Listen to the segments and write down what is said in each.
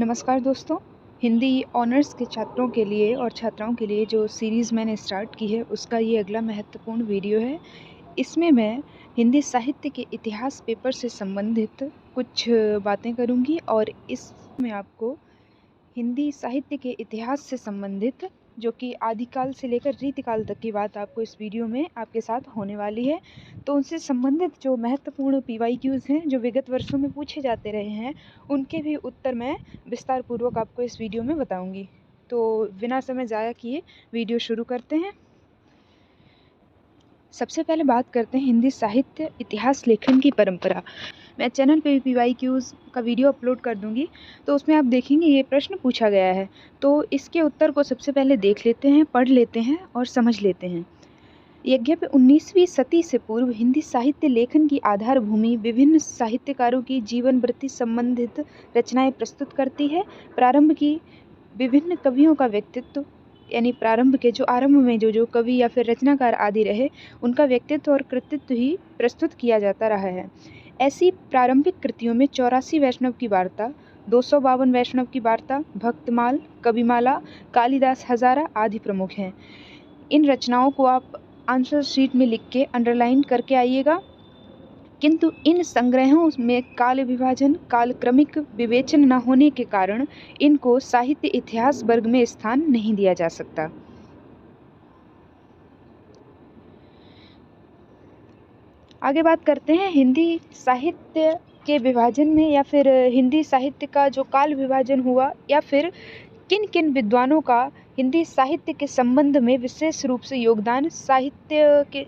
नमस्कार दोस्तों। हिंदी ऑनर्स के छात्रों के लिए और छात्राओं के लिए जो सीरीज़ मैंने स्टार्ट की है उसका ये अगला महत्वपूर्ण वीडियो है। इसमें मैं हिंदी साहित्य के इतिहास पेपर से संबंधित कुछ बातें करूँगी और इसमें आपको हिंदी साहित्य के इतिहास से संबंधित जो कि आदिकाल से लेकर रीतिकाल तक की बात आपको इस वीडियो में आपके साथ होने वाली है। तो उनसे संबंधित जो महत्वपूर्ण पीवाईक्यूज़ हैं जो विगत वर्षों में पूछे जाते रहे हैं उनके भी उत्तर मैं विस्तार पूर्वक आपको इस वीडियो में बताऊंगी। तो बिना समय ज़ाया किए वीडियो शुरू करते हैं। सबसे पहले बात करते हैं हिंदी साहित्य इतिहास लेखन की परंपरा। मैं चैनल पे पीवाईक्यूज़ का वीडियो अपलोड कर दूंगी, तो उसमें आप देखेंगे ये प्रश्न पूछा गया है। तो इसके उत्तर को सबसे पहले देख लेते हैं, पढ़ लेते हैं और समझ लेते हैं। यद्यपि 19वीं सदी से पूर्व हिंदी साहित्य लेखन की आधार भूमि विभिन्न साहित्यकारों की जीवन वृत्ति संबंधित रचनाएं प्रस्तुत करती है। प्रारंभ की विभिन्न कवियों का व्यक्तित्व यानी प्रारंभ के जो आरंभ में जो कवि या फिर रचनाकार आदि रहे उनका व्यक्तित्व और कृतित्व ही प्रस्तुत किया जाता रहा है। ऐसी प्रारंभिक कृतियों में 84 वैष्णव की वार्ता, 252 वैष्णव की वार्ता, भक्तमाल, कविमाला, कालिदास हजारा आदि प्रमुख हैं। इन रचनाओं को आप आंसर शीट में लिख के अंडरलाइन करके आइएगा। किंतु इन संग्रहों में काल विभाजन, कालक्रमिक विवेचन न होने के कारण इनको साहित्य इतिहास वर्ग में स्थान नहीं दिया जा सकता। आगे बात करते हैं हिंदी साहित्य के विभाजन में या फिर हिंदी साहित्य का जो काल विभाजन हुआ या फिर किन किन विद्वानों का हिंदी साहित्य के संबंध में विशेष रूप से योगदान, साहित्य के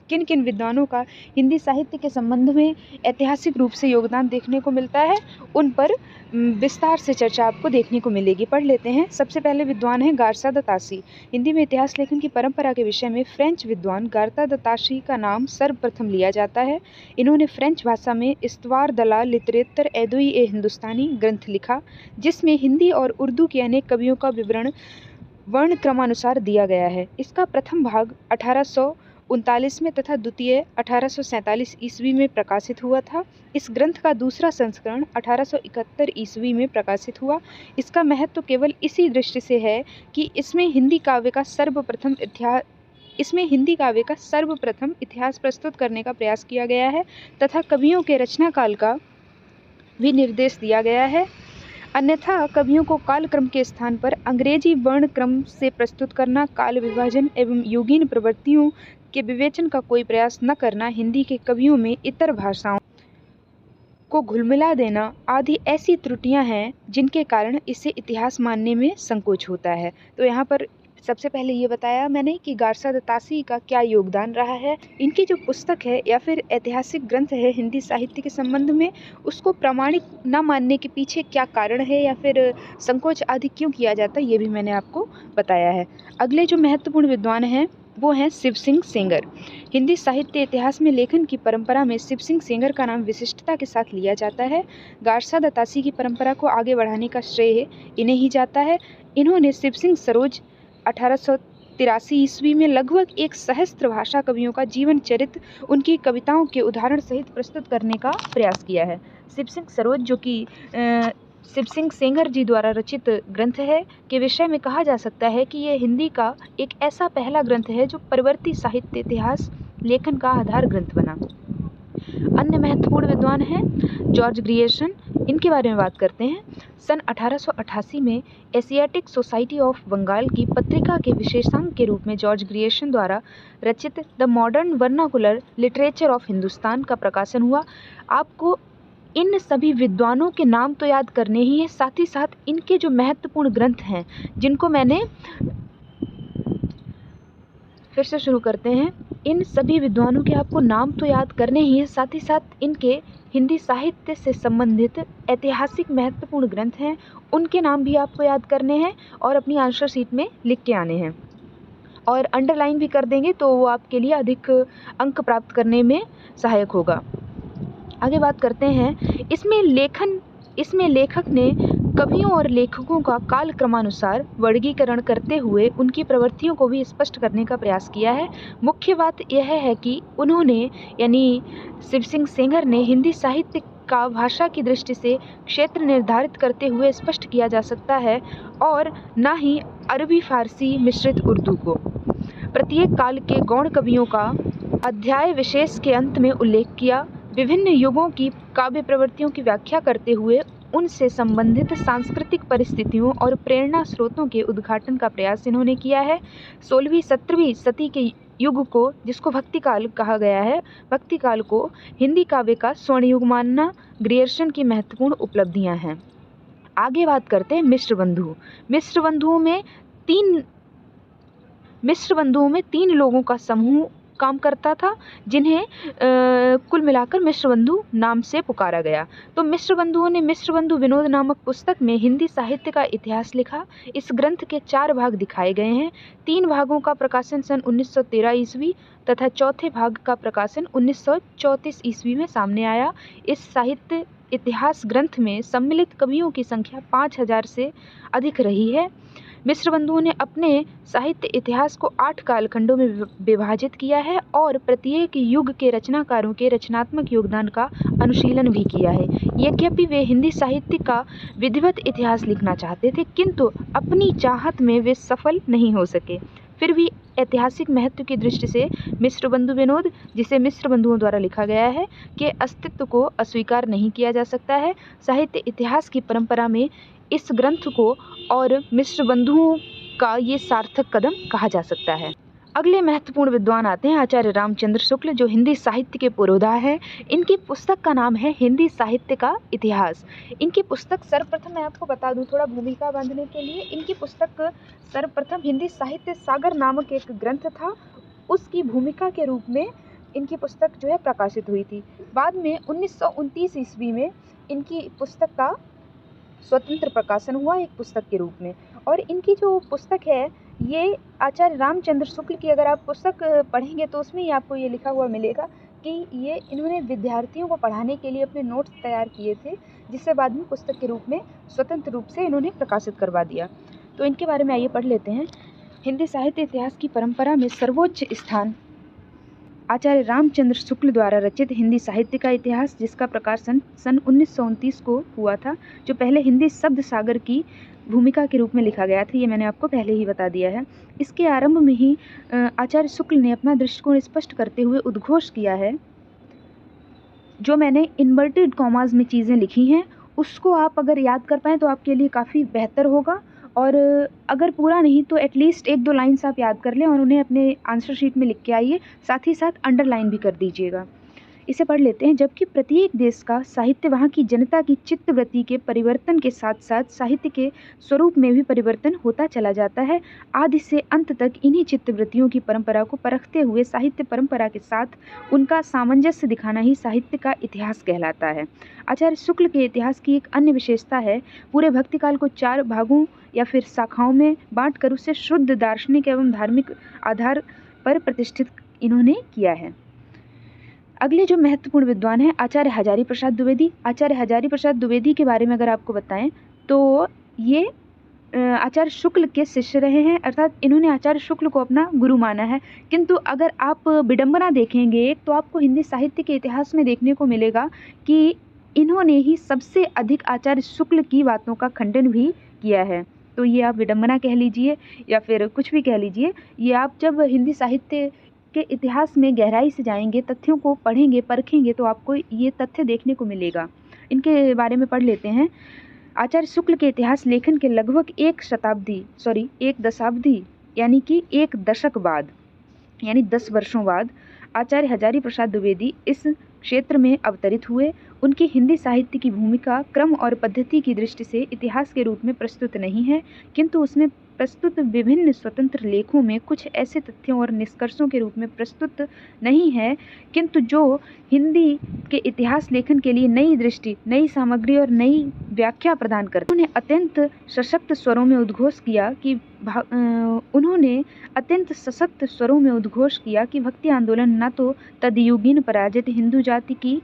किन किन विद्वानों का हिंदी साहित्य के संबंध में ऐतिहासिक रूप से योगदान देखने को मिलता है, उन पर विस्तार से चर्चा आपको देखने को मिलेगी। पढ़ लेते हैं। सबसे पहले विद्वान है गारसा द तासी। हिंदी में इतिहास लेखन की परंपरा के विषय में फ्रेंच विद्वान गारसा द तासी का नाम सर्वप्रथम लिया जाता है। इन्होंने फ्रेंच भाषा में इस्तवार दला लिटरेतर एदोई ए हिंदुस्तानी ग्रंथ लिखा, जिसमें हिंदी और उर्दू के अनेक कवियों का विवरण वर्ण क्रमानुसार दिया गया है। इसका प्रथम भाग 1839 में तथा द्वितीय 1847 ईस्वी में प्रकाशित हुआ था। इस ग्रंथ का दूसरा संस्करण 1871 ईस्वी में प्रकाशित हुआ। इसका महत्व केवल इसी दृष्टि से है कि इसमें हिंदी काव्य का सर्वप्रथम इतिहास प्रस्तुत करने का प्रयास किया गया है तथा कवियों के रचना काल का भी निर्देश दिया गया है। अन्यथा कवियों को कालक्रम के स्थान पर अंग्रेजी वर्ण क्रम से प्रस्तुत करना, काल विभाजन एवं युगीन प्रवृत्तियों के विवेचन का कोई प्रयास न करना, हिंदी के कवियों में इतर भाषाओं को घुलमिला देना आदि ऐसी त्रुटियां हैं जिनके कारण इसे इतिहास मानने में संकोच होता है। तो यहाँ पर सबसे पहले ये बताया मैंने कि गारसा द तासी का क्या योगदान रहा है। इनकी जो पुस्तक है या फिर ऐतिहासिक ग्रंथ है हिंदी साहित्य के संबंध में, उसको प्रामाणिक न मानने के पीछे क्या कारण है या फिर संकोच आदि क्यों किया जाता है, ये भी मैंने आपको बताया है। अगले जो महत्वपूर्ण विद्वान हैं वो हैं शिव सिंह सेंगर। हिंदी साहित्य इतिहास में लेखन की परंपरा में शिव सिंह सेंगर का नाम विशिष्टता के साथ लिया जाता है। गारसा द तासी की परंपरा को आगे बढ़ाने का श्रेय इन्हें ही जाता है। इन्होंने शिव सिंह सरोज 1883 ईस्वी में लगभग 1 सहस्त्र भाषा कवियों का जीवन चरित्र उनकी कविताओं के उदाहरण सहित प्रस्तुत करने का प्रयास किया है। शिव सिंह सरोज जो कि शिव सिंह सेंगर जी द्वारा रचित ग्रंथ है के विषय में कहा जा सकता है कि यह हिंदी का एक ऐसा पहला ग्रंथ है जो परवर्ती साहित्य इतिहास लेखन का आधार ग्रंथ बना। अन्य महत्वपूर्ण विद्वान हैं जॉर्ज ग्रियर्सन। इनके बारे में बात करते हैं। सन 1888 में एशियाटिक सोसाइटी ऑफ बंगाल की पत्रिका के विशेषांक के रूप में जॉर्ज ग्रियर्सन द्वारा रचित the modern vernacular literature of Hindustan का प्रकाशन हुआ। आपको इन सभी विद्वानों के नाम तो याद करने ही है, साथ ही साथ इनके जो महत्वपूर्ण ग्रंथ हैं जिनको मैंने फिर से शुरू करते हैं। इन सभी विद्वानों के आपको नाम तो याद करने ही है, साथ ही साथ इनके हिंदी साहित्य से संबंधित ऐतिहासिक महत्वपूर्ण ग्रंथ हैं, उनके नाम भी आपको याद करने हैं और अपनी आंसर शीट में लिख के आने हैं और अंडरलाइन भी कर देंगे तो वो आपके लिए अधिक अंक प्राप्त करने में सहायक होगा। आगे बात करते हैं। इसमें लेखक ने कवियों और लेखकों का काल क्रमानुसार वर्गीकरण करते हुए उनकी प्रवृत्तियों को भी स्पष्ट करने का प्रयास किया है। मुख्य बात यह है कि उन्होंने यानी शिव सिंह सेंगर ने हिंदी साहित्य का भाषा की दृष्टि से क्षेत्र निर्धारित करते हुए स्पष्ट किया जा सकता है और न ही अरबी फारसी मिश्रित उर्दू को। प्रत्येक काल के गौण कवियों का अध्याय विशेष के अंत में उल्लेख किया। विभिन्न युगों की काव्य प्रवृत्तियों की व्याख्या करते हुए उनसे संबंधित सांस्कृतिक परिस्थितियों और प्रेरणा स्रोतों के उद्घाटन का प्रयास इन्होंने किया है। 16वीं-17वीं सदी के युग को, जिसको भक्तिकाल कहा गया है, भक्तिकाल को हिंदी काव्य का स्वर्ण युग मानना ग्रियर्सन की महत्वपूर्ण उपलब्धियां हैं। आगे बात करते हैं मिश्र बंधु। मिश्र बंधुओं में तीन लोगों का समूह काम करता था, जिन्हें कुल मिलाकर मिश्र बंधु नाम से पुकारा गया। तो मिश्र बंधुओं ने मिश्र बंधु विनोद नामक पुस्तक में हिंदी साहित्य का इतिहास लिखा। इस ग्रंथ के 4 भाग दिखाए गए हैं। 3 भागों का प्रकाशन सन 1913 ईस्वी तथा चौथे भाग का प्रकाशन 1934 ईस्वी में सामने आया। इस साहित्य इतिहास ग्रंथ में सम्मिलित कवियों की संख्या 5000 से अधिक रही है। मिश्र बंधुओं ने अपने साहित्य इतिहास को 8 कालखंडों में विभाजित किया है और प्रत्येक युग के रचनाकारों के रचनात्मक योगदान का अनुशीलन भी किया है। यद्यपि वे हिंदी साहित्य का विधिवत इतिहास लिखना चाहते थे, किंतु अपनी चाहत में वे सफल नहीं हो सके। फिर भी ऐतिहासिक महत्व की दृष्टि से मिश्र बंधु विनोद, जिसे मिश्र बंधुओं द्वारा लिखा गया है, के अस्तित्व को अस्वीकार नहीं किया जा सकता है। साहित्य इतिहास की परंपरा में इस ग्रंथ को और मिश्र बंधुओं का ये सार्थक कदम कहा जा सकता है। अगले महत्वपूर्ण विद्वान आते हैं आचार्य रामचंद्र शुक्ल, जो हिंदी साहित्य के पुरोधा है। इनकी पुस्तक का नाम है हिंदी साहित्य का इतिहास। इनकी पुस्तक सर्वप्रथम, मैं आपको बता दूं थोड़ा भूमिका बांधने के लिए, इनकी पुस्तक सर्वप्रथम हिंदी साहित्य सागर नामक एक ग्रंथ था, उसकी भूमिका के रूप में इनकी पुस्तक जो है प्रकाशित हुई थी। बाद में 1929 ईस्वी में इनकी पुस्तक का स्वतंत्र प्रकाशन हुआ एक पुस्तक के रूप में। और इनकी जो पुस्तक है, ये आचार्य रामचंद्र शुक्ल की अगर आप पुस्तक पढ़ेंगे तो उसमें ही आपको ये लिखा हुआ मिलेगा कि ये इन्होंने विद्यार्थियों को पढ़ाने के लिए अपने नोट्स तैयार किए थे, जिससे बाद में पुस्तक के रूप में स्वतंत्र रूप से इन्होंने प्रकाशित करवा दिया। तो इनके बारे में आइए पढ़ लेते हैं। हिंदी साहित्य इतिहास की परंपरा में सर्वोच्च स्थान आचार्य रामचंद्र शुक्ल द्वारा रचित हिंदी साहित्य का इतिहास, जिसका प्रकाशन सन 1929 को हुआ था, जो पहले हिंदी शब्द सागर की भूमिका के रूप में लिखा गया था। ये मैंने आपको पहले ही बता दिया है। इसके आरंभ में ही आचार्य शुक्ल ने अपना दृष्टिकोण स्पष्ट करते हुए उद्घोष किया है। जो मैंने इन्वर्टेड कॉमास में चीज़ें लिखी हैं, उसको आप अगर याद कर पाएँ तो आपके लिए काफ़ी बेहतर होगा, और अगर पूरा नहीं तो एटलीस्ट 1-2 लाइन्स आप याद कर लें और उन्हें अपने आंसर शीट में लिख के आइए। साथ ही साथ अंडरलाइन भी कर दीजिएगा। इसे पढ़ लेते हैं। जबकि प्रत्येक देश का साहित्य वहाँ की जनता की चित्तवृत्ति के परिवर्तन के साथ साथ साहित्य के स्वरूप में भी परिवर्तन होता चला जाता है। आदि से अंत तक इन्हीं चित्तवृत्तियों की परंपरा को परखते हुए साहित्य परंपरा के साथ उनका सामंजस्य दिखाना ही साहित्य का इतिहास कहलाता है। आचार्य शुक्ल के इतिहास की एक अन्य विशेषता है, पूरे भक्तिकाल को 4 भागों या फिर शाखाओं में बांटकर उसे शुद्ध दार्शनिक एवं धार्मिक आधार पर प्रतिष्ठित इन्होंने किया है। अगले जो महत्वपूर्ण विद्वान हैं आचार्य हजारी प्रसाद द्विवेदी। आचार्य हजारी प्रसाद द्विवेदी के बारे में अगर आपको बताएं तो ये आचार्य शुक्ल के शिष्य रहे हैं, अर्थात इन्होंने आचार्य शुक्ल को अपना गुरु माना है। किंतु अगर आप विडंबना देखेंगे तो आपको हिंदी साहित्य के इतिहास में देखने को मिलेगा कि इन्होंने ही सबसे अधिक आचार्य शुक्ल की बातों का खंडन भी किया है। तो ये आप विडंबना कह लीजिए या फिर कुछ भी कह लीजिए, ये आप जब हिंदी साहित्य के इतिहास में गहराई से जाएंगे, तथ्यों को पढ़ेंगे, परखेंगे, तो आपको ये तथ्य देखने को मिलेगा। इनके बारे में पढ़ लेते हैं। आचार्य शुक्ल के इतिहास लेखन के लगभग एक दशाब्दी यानी कि 1 दशक बाद, यानी 10 वर्षों बाद आचार्य हजारी प्रसाद द्विवेदी इस क्षेत्र में अवतरित हुए। उनकी हिंदी साहित्य की भूमिका क्रम और पद्धति की दृष्टि से इतिहास के रूप में प्रस्तुत नहीं है, किंतु उसमें प्रस्तुत विभिन्न स्वतंत्र लेखों में कुछ ऐसे तथ्यों और निष्कर्षों के रूप में प्रस्तुत नहीं है, किंतु जो हिंदी के इतिहास लेखन के लिए नई दृष्टि, नई सामग्री और नई व्याख्या प्रदान करते। उन्होंने अत्यंत सशक्त स्वरों में उद्घोष किया कि भक्ति आंदोलन न तो तदयुगीन पराजित हिंदू जाति की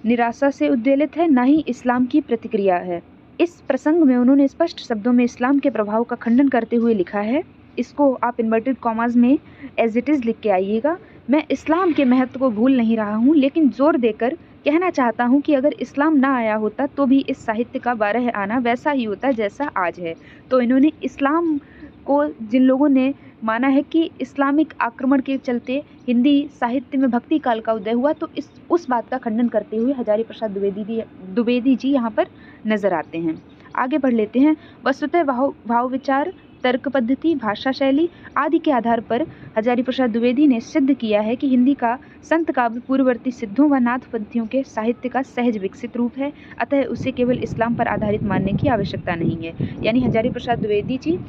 निराशा से उद्वेलित है, न ही इस्लाम की प्रतिक्रिया है। इस प्रसंग में उन्होंने स्पष्ट शब्दों में इस्लाम के प्रभाव का खंडन करते हुए लिखा है। इसको आप इन्वर्टेड कॉमास में एज इट इज़ लिख के आइएगा। मैं इस्लाम के महत्व को भूल नहीं रहा हूँ, लेकिन जोर देकर कहना चाहता हूँ कि अगर इस्लाम ना आया होता तो भी इस साहित्य का 12 आना वैसा ही होता जैसा आज है। तो इन्होंने इस्लाम को, जिन लोगों ने माना है कि इस्लामिक आक्रमण के चलते हिंदी साहित्य में भक्ति काल का उदय हुआ, तो उस बात का खंडन करते हुए हजारी प्रसाद द्विवेदी जी यहाँ पर नजर आते हैं। आगे बढ़ लेते हैं। वस्तुतः भाव विचार, तर्क पद्धति, भाषा शैली आदि के आधार पर हजारी प्रसाद द्विवेदी ने सिद्ध किया है कि हिंदी का संत काव्य पूर्ववर्ती सिद्धों व नाथपंथियों के साहित्य का सहज विकसित रूप है, अतः उसे केवल इस्लाम पर आधारित मानने की आवश्यकता नहीं है। यानी हजारी प्रसाद द्विवेदी जी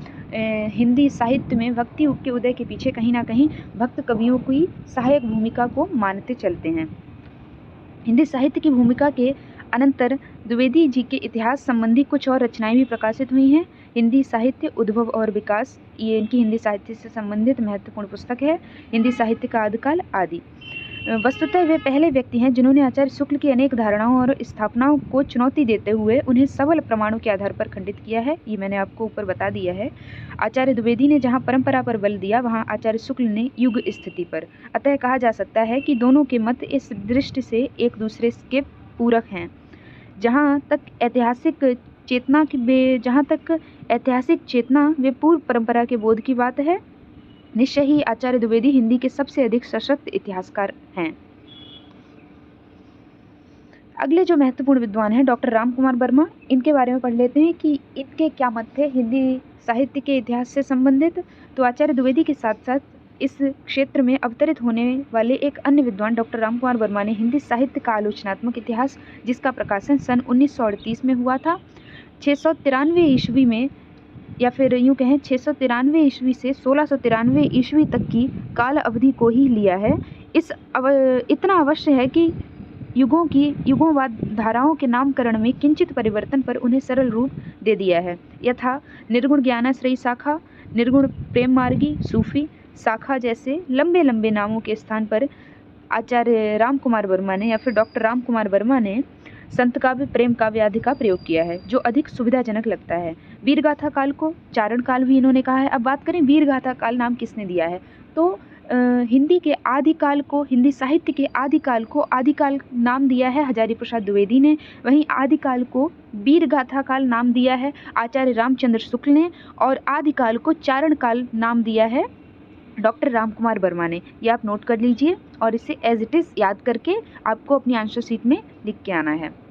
हिंदी साहित्य में भक्ति के उदय के पीछे कहीं ना कहीं भक्त कवियों की सहायक भूमिका को मानते चलते हैं। हिंदी साहित्य की भूमिका के अनंतर द्विवेदी जी के इतिहास संबंधी कुछ और रचनाएं भी प्रकाशित हुई हैं। हिंदी साहित्य उद्भव और विकास, ये इनकी हिंदी साहित्य से संबंधित महत्वपूर्ण पुस्तक है। हिंदी साहित्य का आदिकाल आदि। वस्तुतः वे पहले व्यक्ति हैं जिन्होंने आचार्य शुक्ल की अनेक धारणाओं और स्थापनाओं को चुनौती देते हुए उन्हें सबल प्रमाणों के आधार पर खंडित किया है। ये मैंने आपको ऊपर बता दिया है। आचार्य द्विवेदी ने जहाँ परंपरा पर बल दिया, वहाँ आचार्य शुक्ल ने युग स्थिति पर। अतः कहा जा सकता है कि दोनों के मत इस दृष्टि से एक दूसरे के पूरक हैं। जहाँ तक ऐतिहासिक चेतना व पूर्व परंपरा के बोध की बात है, निश्चय ही आचार्य द्विवेदी हिंदी के सबसे अधिक सशक्त इतिहासकार हैं। अगले जो महत्वपूर्ण विद्वान हैं डॉक्टर राम कुमार वर्मा, इनके बारे में पढ़ लेते हैं कि इनके क्या मत थे हिंदी साहित्य के इतिहास से संबंधित। तो आचार्य द्विवेदी के साथ साथ इस क्षेत्र में अवतरित होने वाले एक अन्य विद्वान डॉक्टर राम कुमार वर्मा ने हिंदी साहित्य का आलोचनात्मक इतिहास, जिसका प्रकाशन सन 1938 में हुआ था, 693 ईस्वी में, या फिर यूँ कहें 693 ईस्वी से 1693 ईस्वी तक की काल अवधि को ही लिया है। इतना अवश्य है कि युगों बाद धाराओं के नामकरण में किंचित परिवर्तन पर उन्हें सरल रूप दे दिया है। यथा निर्गुण ज्ञानाश्रयी शाखा, निर्गुण प्रेम मार्गी सूफी शाखा जैसे लंबे लंबे नामों के स्थान पर आचार्य राम कुमार वर्मा ने या फिर डॉक्टर राम कुमार वर्मा ने संत काव्य, प्रेम काव्य आदि का प्रयोग किया है, जो अधिक सुविधाजनक लगता है। वीरगाथा काल को चारण काल भी इन्होंने कहा है। अब बात करें वीरगाथा काल नाम किसने दिया है, तो हिंदी के आदिकाल को, हिंदी साहित्य के आदिकाल को आदिकाल नाम दिया है हजारी प्रसाद द्विवेदी ने। वहीं आदिकाल को वीरगाथा काल नाम दिया है आचार्य रामचंद्र शुक्ल ने, और आदिकाल को चारण काल नाम दिया है डॉक्टर राम कुमार वर्मा ने। ये आप नोट कर लीजिए और इसे एज इट इज़ याद करके आपको अपनी आंसर शीट में लिख के आना है।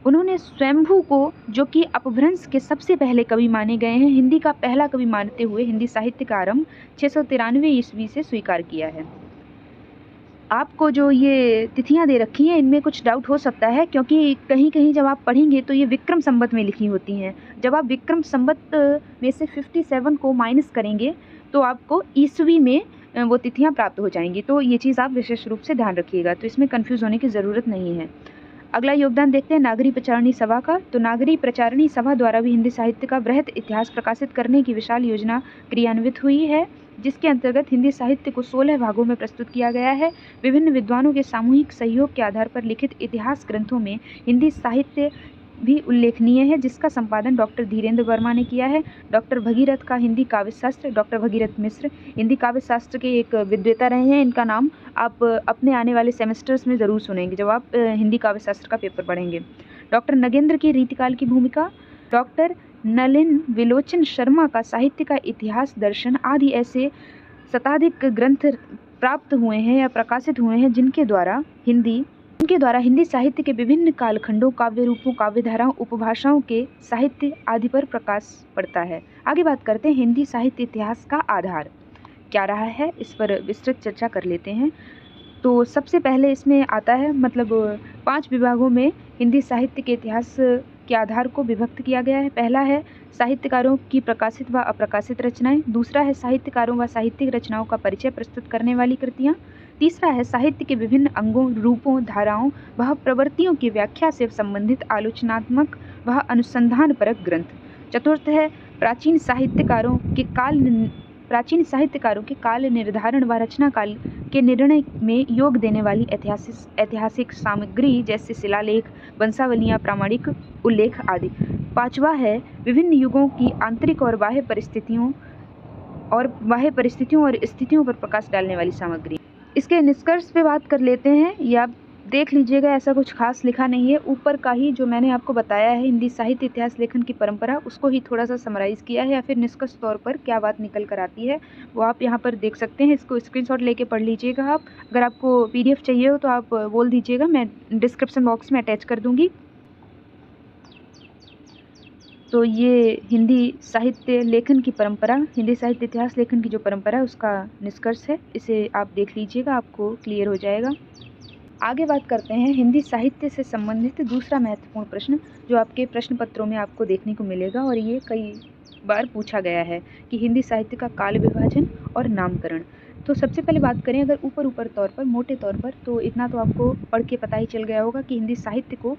उन्होंने स्वयंभू को, जो कि अपभ्रंश के सबसे पहले कवि माने गए हैं, हिंदी का पहला कवि मानते हुए हिंदी साहित्य का आरंभ 693 ईस्वी से स्वीकार किया है। आपको जो ये तिथियां दे रखी हैं इनमें कुछ डाउट हो सकता है, क्योंकि कहीं कहीं जब आप पढ़ेंगे तो ये विक्रम संवत में लिखी होती हैं। जब आप विक्रम संवत में से 57 को माइनस करेंगे तो आपको ईस्वी में वो तिथियां प्राप्त हो जाएंगी। तो ये चीज़ आप विशेष रूप से ध्यान रखिएगा, तो इसमें कन्फ्यूज़ होने की ज़रूरत नहीं है। अगला योगदान देखते हैं नागरी प्रचारणी सभा का। तो नागरी प्रचारणी सभा द्वारा भी हिंदी साहित्य का बृहत इतिहास प्रकाशित करने की विशाल योजना क्रियान्वित हुई है, जिसके अंतर्गत हिंदी साहित्य को 16 भागों में प्रस्तुत किया गया है। विभिन्न विद्वानों के सामूहिक सहयोग के आधार पर लिखित इतिहास ग्रंथों में हिंदी साहित्य भी उल्लेखनीय है, जिसका संपादन डॉक्टर धीरेन्द्र वर्मा ने किया है। डॉक्टर भगीरथ का हिंदी काव्य शास्त्र, डॉक्टर भगीरथ मिश्र हिंदी काव्य शास्त्र के एक विद्वेता रहे हैं। इनका नाम आप अपने आने वाले सेमेस्टर्स में ज़रूर सुनेंगे जब आप हिंदी काव्य शास्त्र का पेपर पढ़ेंगे। डॉक्टर नगेंद्र की रीतिकाल की भूमिका, डॉक्टर नलिन विलोचन शर्मा का साहित्य का इतिहास दर्शन आदि ऐसे शताधिक ग्रंथ प्राप्त हुए हैं या प्रकाशित हुए हैं जिनके द्वारा हिंदी साहित्य के विभिन्न कालखंडों, काव्य रूपों, काव्य धाराओं, उपभाषाओं के साहित्य आदि पर प्रकाश पड़ता है। आगे बात करते हैं हिंदी साहित्य इतिहास का आधार क्या रहा है, इस पर विस्तृत चर्चा कर लेते हैं। तो सबसे पहले इसमें आता है, मतलब 5 विभागों में हिंदी साहित्य के इतिहास के आधार को विभक्त किया गया है। पहला है साहित्यकारों की प्रकाशित व अप्रकाशित रचनाएं। दूसरा है साहित्यकारों व साहित्यिक रचनाओं का परिचय प्रस्तुत करने वाली कृतियाँ। तीसरा है साहित्य के विभिन्न अंगों, रूपों, धाराओं व प्रवृत्तियों की व्याख्या से संबंधित आलोचनात्मक व अनुसंधानपरक ग्रंथ। चतुर्थ है प्राचीन साहित्यकारों के काल निर्धारण व रचना काल के निर्णय में योग देने वाली ऐतिहासिक सामग्री जैसे शिलालेख, वंशावलियाँ, प्रामाणिक उल्लेख आदि। पांचवा है विभिन्न युगों की आंतरिक और बाह्य परिस्थितियों और स्थितियों पर प्रकाश डालने वाली सामग्री। इसके निष्कर्ष पे बात कर लेते हैं, या देख लीजिएगा, ऐसा कुछ खास लिखा नहीं है। ऊपर का ही जो मैंने आपको बताया है हिंदी साहित्य इतिहास लेखन की परंपरा, उसको ही थोड़ा सा समराइज़ किया है या फिर निष्कर्ष तौर पर क्या बात निकल कर आती है वो आप यहाँ पर देख सकते हैं। इसको स्क्रीनशॉट लेके पढ़ लीजिएगा आप। अगर आपको PDF चाहिए हो तो आप बोल दीजिएगा, मैं डिस्क्रिप्शन बॉक्स में अटैच कर दूँगी। तो ये हिंदी साहित्य लेखन की परंपरा, हिंदी साहित्य इतिहास लेखन की जो परंपरा है उसका निष्कर्ष है। इसे आप देख लीजिएगा, आपको क्लियर हो जाएगा। आगे बात करते हैं हिंदी साहित्य से संबंधित दूसरा महत्वपूर्ण प्रश्न जो आपके प्रश्न पत्रों में आपको देखने को मिलेगा, और ये कई बार पूछा गया है कि हिंदी साहित्य का काल विभाजन और नामकरण। तो सबसे पहले बात करें अगर ऊपर तौर पर, मोटे तौर पर, तो इतना तो आपको पढ़ के पता ही चल गया होगा कि हिंदी साहित्य को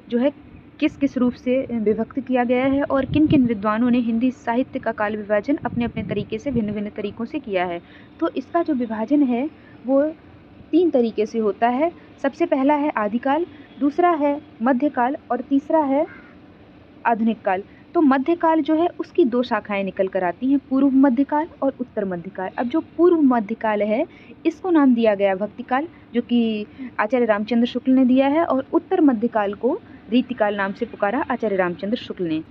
जो है किस किस रूप से विभक्त किया गया है और किन किन विद्वानों ने हिंदी साहित्य का काल विभाजन अपने अपने तरीके से भिन्न भिन्न तरीक़ों से किया है। तो इसका जो विभाजन है वो 3 तरीके से होता है। सबसे पहला है आदिकाल, दूसरा है मध्यकाल और तीसरा है आधुनिक काल। तो मध्यकाल जो है उसकी 2 शाखाएं निकल कर आती हैं, पूर्व मध्यकाल और उत्तर मध्यकाल। अब जो पूर्व मध्यकाल है इसको नाम दिया गया भक्तिकाल, जो कि आचार्य रामचंद्र शुक्ल ने दिया है, और उत्तर मध्यकाल को रीतिकाल नाम से पुकारा आचार्य रामचंद्र शुक्ल ने।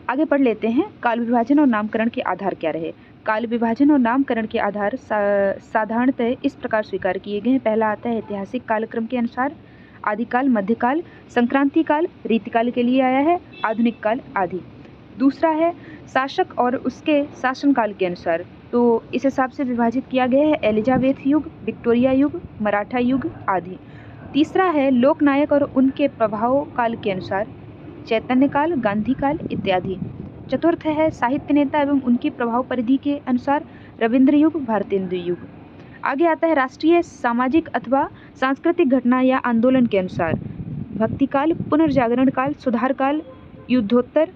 आगे पढ़ लेते हैं काल विभाजन और नामकरण के आधार क्या रहे। काल विभाजन और नामकरण के आधार साधारणतः इस प्रकार स्वीकार किए गए हैं। पहला आता है ऐतिहासिक कालक्रम के अनुसार, आदिकाल, मध्यकाल, संक्रांति काल रीतिकाल के लिए आया है, आधुनिक काल आदि। दूसरा है शासक और उसके शासनकाल के अनुसार, तो इस हिसाब से विभाजित किया गया है एलिजाबेथ युग, विक्टोरिया युग, मराठा युग आदि। तीसरा है लोकनायक और उनके प्रभाव काल के अनुसार, चैतन्य काल, गांधी काल इत्यादि। चतुर्थ है साहित्य नेता एवं उनकी प्रभाव परिधि के अनुसार, रविंद्र युग, भारतेंदु युग। आगे आता है राष्ट्रीय, सामाजिक अथवा सांस्कृतिक घटना या आंदोलन के अनुसार, भक्ति काल, पुनर्जागरण काल, सुधार काल, युद्धोत्तर,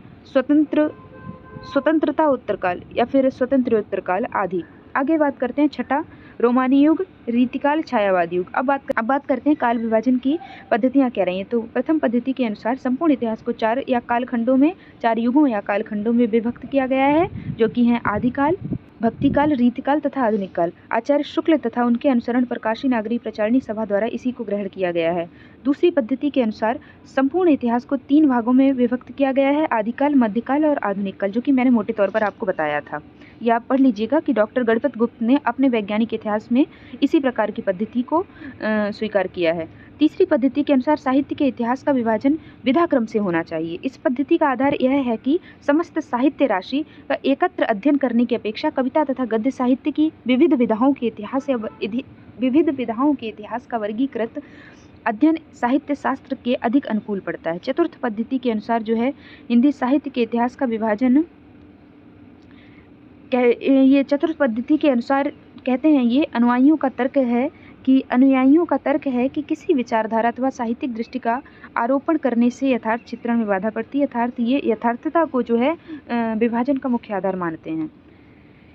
स्वतंत्रता उत्तर काल या फिर स्वतंत्रोत्तर काल आदि। आगे बात करते हैं छठा रोमानी युग, रीतिकाल, छायावाद युग। अब बात करते हैं काल विभाजन की पद्धतियां क्या रही हैं। तो प्रथम पद्धति के अनुसार संपूर्ण इतिहास को 4 या कालखंडों में, 4 युगों या कालखंडों में विभक्त किया गया है, जो कि हैं आदिकाल, भक्तिकाल, रीतिकाल तथा आधुनिक काल। आचार्य शुक्ल तथा उनके अनुसरण पर काशी नागरी प्रचारणी सभा द्वारा इसी को ग्रहण किया गया है। दूसरी पद्धति के अनुसार संपूर्ण इतिहास को 3 भागों में विभक्त किया गया है, आदिकाल, मध्यकाल और आधुनिक काल, जो कि मैंने मोटे तौर पर आपको बताया था। ये आप पढ़ लीजिएगा कि डॉक्टर गणपत गुप्त ने अपने वैज्ञानिक इतिहास में इसी प्रकार की पद्धति को स्वीकार किया है। तीसरी पद्धति के अनुसार साहित्य के इतिहास का विभाजन विधा क्रम से होना चाहिए। इस पद्धति का आधार यह है कि समस्त साहित्य राशि का एकत्र अध्ययन करने की अपेक्षा कविता तथा गद्य साहित्य की विविध विधाओं के इतिहास का वर्गीकृत अध्ययन साहित्य शास्त्र के अधिक अनुकूल पड़ता है। चतुर्थ पद्धति के अनुसार जो है हिंदी साहित्य के इतिहास का विभाजन, ये चतुर्थ पद्धति के अनुसार कहते हैं ये अनुयायियों का तर्क है कि किसी विचारधारा अथवा साहित्यिक दृष्टि का आरोपण करने से यथार्थ चित्रण में बाधा पड़ती है, अर्थात ये यथार्थता को जो है विभाजन का मुख्य आधार मानते हैं।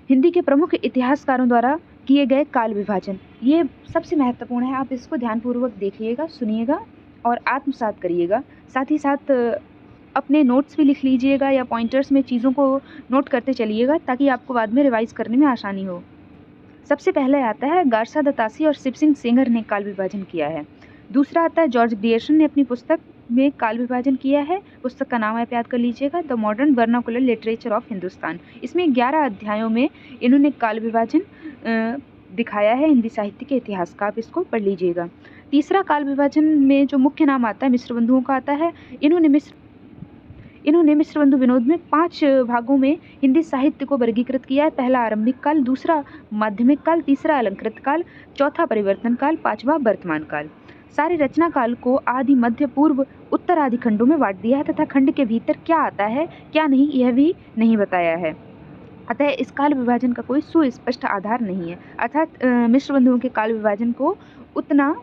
हिंदी के प्रमुख इतिहासकारों द्वारा किए गए काल विभाजन, ये सबसे महत्वपूर्ण है। आप इसको ध्यानपूर्वक देखिएगा, सुनिएगा और आत्मसात करिएगा। साथ ही साथ अपने नोट्स भी लिख लीजिएगा या पॉइंटर्स में चीज़ों को नोट करते चलिएगा ताकि आपको बाद में रिवाइज करने में आसानी हो। सबसे पहले आता है गारसा दत्तासी और शिव सिंह सेंगर ने काल विभाजन किया है। दूसरा आता है जॉर्ज ग्रियर्सन ने अपनी पुस्तक में काल विभाजन किया है। पुस्तक का नाम आप याद कर लीजिएगा, the modern vernacular literature of Hindustan. इसमें 11 अध्यायों में इन्होंने काल विभाजन दिखाया है हिंदी साहित्य के इतिहास का, आप इसको पढ़ लीजिएगा। तीसरा काल विभाजन में जो मुख्य नाम आता है मिश्र बंधुओं का आता है। इन्होंने मिश्र बंधु विनोद में 5 भागों में हिंदी साहित्य को वर्गीकृत किया है। पहला आरंभिक काल, दूसरा माध्यमिक काल, तीसरा अलंकृत काल, चौथा परिवर्तन काल, 5वां वर्तमान काल। सारे रचना काल को आदि, मध्य, पूर्व, उत्तर आदि खंडों में बांट दिया है तथा खंड के भीतर क्या आता है क्या नहीं यह भी नहीं बताया है। अतः इस काल विभाजन का कोई सुस्पष्ट आधार नहीं है, अर्थात मिश्र बंधुओं के काल विभाजन को उतना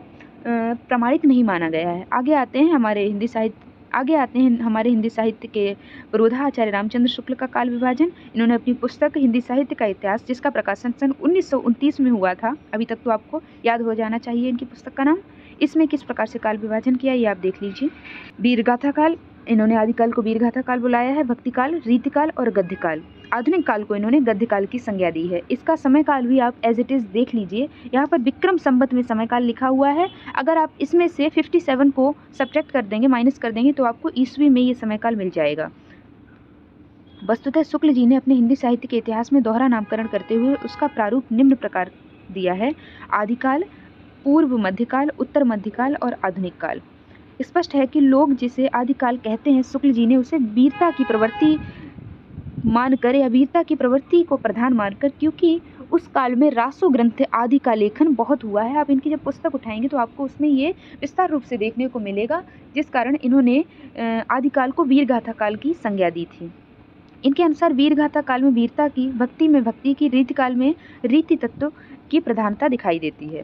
प्रामाणिक नहीं माना गया है। आगे आते हैं हमारे हिंदी साहित्य के पुरोधा आचार्य रामचंद्र शुक्ल का काल विभाजन। इन्होंने अपनी पुस्तक हिंदी साहित्य का इतिहास, जिसका प्रकाशन सन 1929 में हुआ था, अभी तक तो आपको याद हो जाना चाहिए इनकी पुस्तक का नाम। इसमें किस प्रकार से काल विभाजन किया ये आप देख लीजिए। वीरगाथा काल, इन्होंने आदिकाल को वीरगाथा काल बुलाया है, भक्तिकाल, रीतिकाल और गद्यकाल। आधुनिक काल को इन्होंने गद्यकाल की संज्ञा दी है। इसका समय काल भी आप एज इट इज़ देख लीजिए, यहाँ पर विक्रम संवत में समय काल लिखा हुआ है। अगर आप इसमें से 57 को सब्ट्रैक्ट कर देंगे, माइनस कर देंगे, तो आपको ईस्वी में ये समय काल मिल जाएगा। वस्तुतः शुक्ल जी ने अपने हिंदी साहित्य के इतिहास में दोहरा नामकरण करते हुए उसका प्रारूप निम्न प्रकार दिया है: आदिकाल, पूर्व मध्यकाल, उत्तर मध्यकाल और आधुनिक काल। स्पष्ट है कि लोग जिसे आदिकाल कहते हैं, शुक्ल जी ने उसे वीरता की प्रवृत्ति मानकर या वीरता की प्रवृत्ति को प्रधान मानकर, क्योंकि उस काल में रासो ग्रंथ आदि का लेखन बहुत हुआ है। आप इनकी जब पुस्तक उठाएंगे तो आपको उसमें ये विस्तार रूप से देखने को मिलेगा, जिस कारण इन्होंने आदिकाल को वीरगाथा काल की संज्ञा दी थी। इनके अनुसार वीरगाथा काल में वीरता की, भक्ति में भक्ति की, रीति काल में रीति तत्व की प्रधानता दिखाई देती है।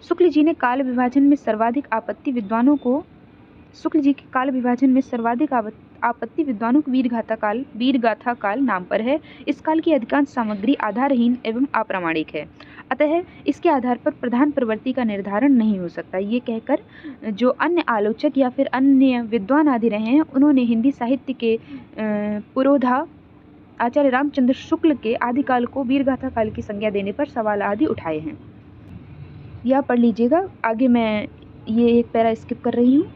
शुक्ल जी ने काल विभाजन में सर्वाधिक आपत्ति विद्वानों को वीरगाथा काल नाम पर है। इस काल की अधिकांश सामग्री आधारहीन एवं अप्रामाणिक है, अतः इसके आधार पर प्रधान प्रवृत्ति का निर्धारण नहीं हो सकता। ये कहकर जो अन्य आलोचक या फिर अन्य विद्वान आदि रहे हैं, उन्होंने हिंदी साहित्य के पुरोधा आचार्य रामचंद्र शुक्ल के आदिकाल को वीरगाथा काल की संज्ञा देने पर सवाल आदि उठाए हैं। यह पढ़ लीजिएगा। आगे मैं ये एक पैरा स्किप कर रही हूँ।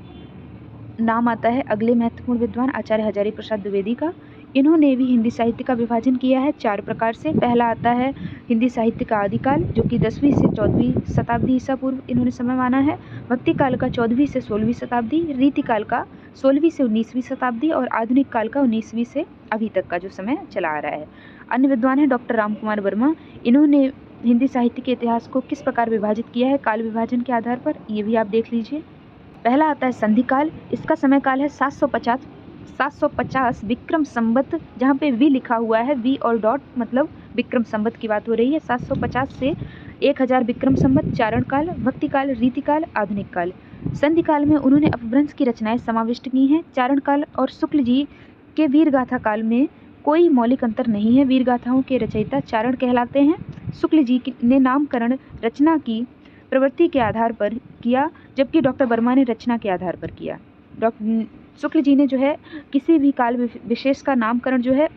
नाम आता है अगले महत्वपूर्ण विद्वान आचार्य हजारी प्रसाद द्विवेदी का। इन्होंने भी हिंदी साहित्य का विभाजन किया है 4 प्रकार से। पहला आता है हिंदी साहित्य का आदिकाल, जो कि 10वीं से 14वीं शताब्दी ईसा पूर्व इन्होंने समय माना है। भक्ति काल का 14वीं से 16वीं शताब्दी, रीति काल का 16वीं से 19वीं शताब्दी और आधुनिक काल का 19वीं से अभी तक का जो समय चला आ रहा है। अन्य विद्वान है डॉक्टर रामकुमार वर्मा। इन्होंने हिंदी साहित्य के इतिहास को किस प्रकार विभाजित किया है काल विभाजन के आधार पर, ये भी आप देख लीजिए। पहला आता है संधि काल। इसका समय काल है 750 विक्रम संवत, जहाँ पे वी लिखा हुआ है, वी और डॉट मतलब विक्रम संवत की बात हो रही है। 750 से 1000 विक्रम संवत चारण काल, भक्ति काल, रीति काल, आधुनिक काल। संधि काल में उन्होंने अपभ्रंश की रचनाएं समाविष्ट की हैं। चारण काल और शुक्ल जी के वीरगाथा काल में कोई मौलिक अंतर नहीं है। वीरगाथाओं के रचयिता चारण कहलाते हैं। शुक्ल जी ने नामकरण रचना की प्रवृत्ति के आधार पर किया, जबकि डॉक्टर वर्मा ने रचना के आधार पर किया। शुक्ल जी ने जो है किसी भी काल विशेष का नामकरण जो है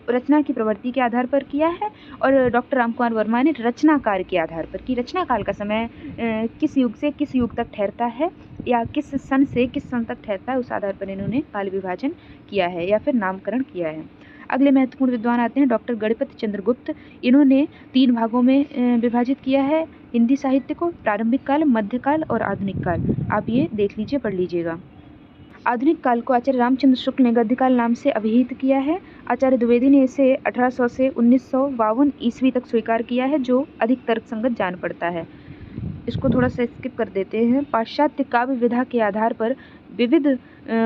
रचना की प्रवृत्ति के आधार पर किया है, और डॉक्टर रामकुमार वर्मा ने रचना कार्य के आधार पर कि रचना काल का समय किस युग से किस युग तक ठहरता है या किस सन से किस सन तक ठहरता है, उस आधार पर इन्होंने काल विभाजन किया है या फिर नामकरण किया है। अगले महत्वपूर्ण विद्वान आते हैं डॉक्टर गणपति चंद्र गुप्त। इन्होंने 3 भागों में विभाजित किया है हिंदी साहित्य को: प्रारंभिक काल, मध्यकाल और आधुनिक काल। आप ये देख लीजिए, पढ़ लीजिएगा। आधुनिक काल को आचार्य रामचंद्र शुक्ल ने गद्यकाल नाम से अभिहित किया है। आचार्य द्विवेदी ने इसे 1800 से 1952 ईस्वी तक स्वीकार किया है, जो अधिक तर्कसंगत जान पड़ता है। इसको थोड़ा सा स्किप कर देते हैं। पाश्चात्य काव्य विधा के आधार पर विविध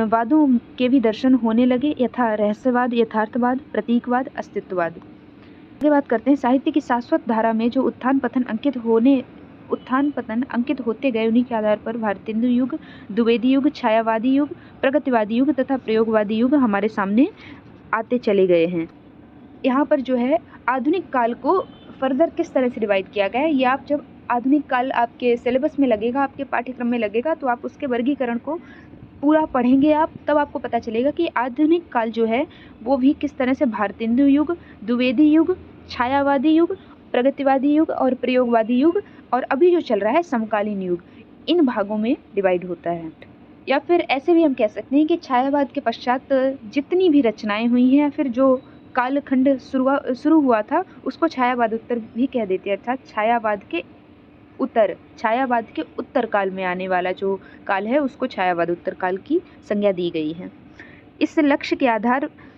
वादों के भी दर्शन होने लगे, यथा रहस्यवाद, यथार्थवाद, प्रतीकवाद, अस्तित्ववाद। आगे बात करते हैं साहित्य की शाश्वत धारा में जो उत्थान पतन अंकित होते गए, उन्हीं के आधार पर भारतेंदु युग, द्विवेदी युग, छायावादी युग, प्रगतिवादी युग तथा प्रयोगवादी युग हमारे सामने आते चले गए हैं। यहाँ पर जो है आधुनिक काल को फर्दर किस तरह से डिवाइड किया गया है, ये आप जब आधुनिक काल आपके सिलेबस में लगेगा, आपके पाठ्यक्रम में लगेगा, तो आप उसके वर्गीकरण को पूरा पढ़ेंगे आप, तब आपको पता चलेगा कि आधुनिक काल जो है वो भी किस तरह से भारतेंदु युग, द्विवेदी युग, छायावादी युग, प्रगतिवादी युग और प्रयोगवादी युग और अभी जो चल रहा है समकालीन युग, इन भागों में डिवाइड होता है। या फिर ऐसे भी हम कह सकते हैं कि छायावाद के पश्चात जितनी भी रचनाएं हुई हैं या फिर जो कालखंड शुरू हुआ था उसको छायावाद उत्तर भी कह देते हैं, अर्थात छायावाद के उत्तर काल में आने वाला जो काल है उसको छायावाद उत्तर काल की संज्ञा दी गई है।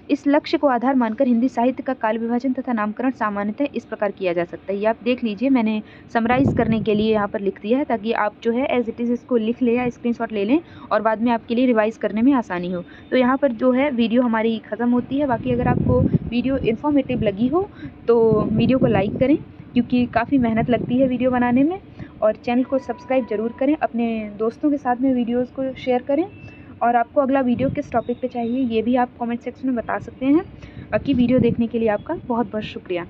इस लक्ष्य को आधार मानकर हिंदी साहित्य का काल विभाजन तथा नामकरण सामान्यतः इस प्रकार किया जा सकता है। ये आप देख लीजिए, मैंने समराइज करने के लिए यहाँ पर लिख दिया है ताकि आप जो है एज इट इज़ इसको लिख लें या स्क्रीनशॉट ले लें और बाद में आपके लिए रिवाइज करने में आसानी हो। तो यहाँ पर जो है वीडियो हमारी ख़त्म होती है। बाकी अगर आपको वीडियो इन्फॉर्मेटिव लगी हो तो वीडियो को लाइक करें, क्योंकि काफ़ी मेहनत लगती है वीडियो बनाने में, और चैनल को सब्सक्राइब ज़रूर करें। अपने दोस्तों के साथ में वीडियोज़ को शेयर करें, और आपको अगला वीडियो किस टॉपिक पे चाहिए ये भी आप कमेंट सेक्शन में बता सकते हैं। बाकी वीडियो देखने के लिए आपका बहुत बहुत शुक्रिया।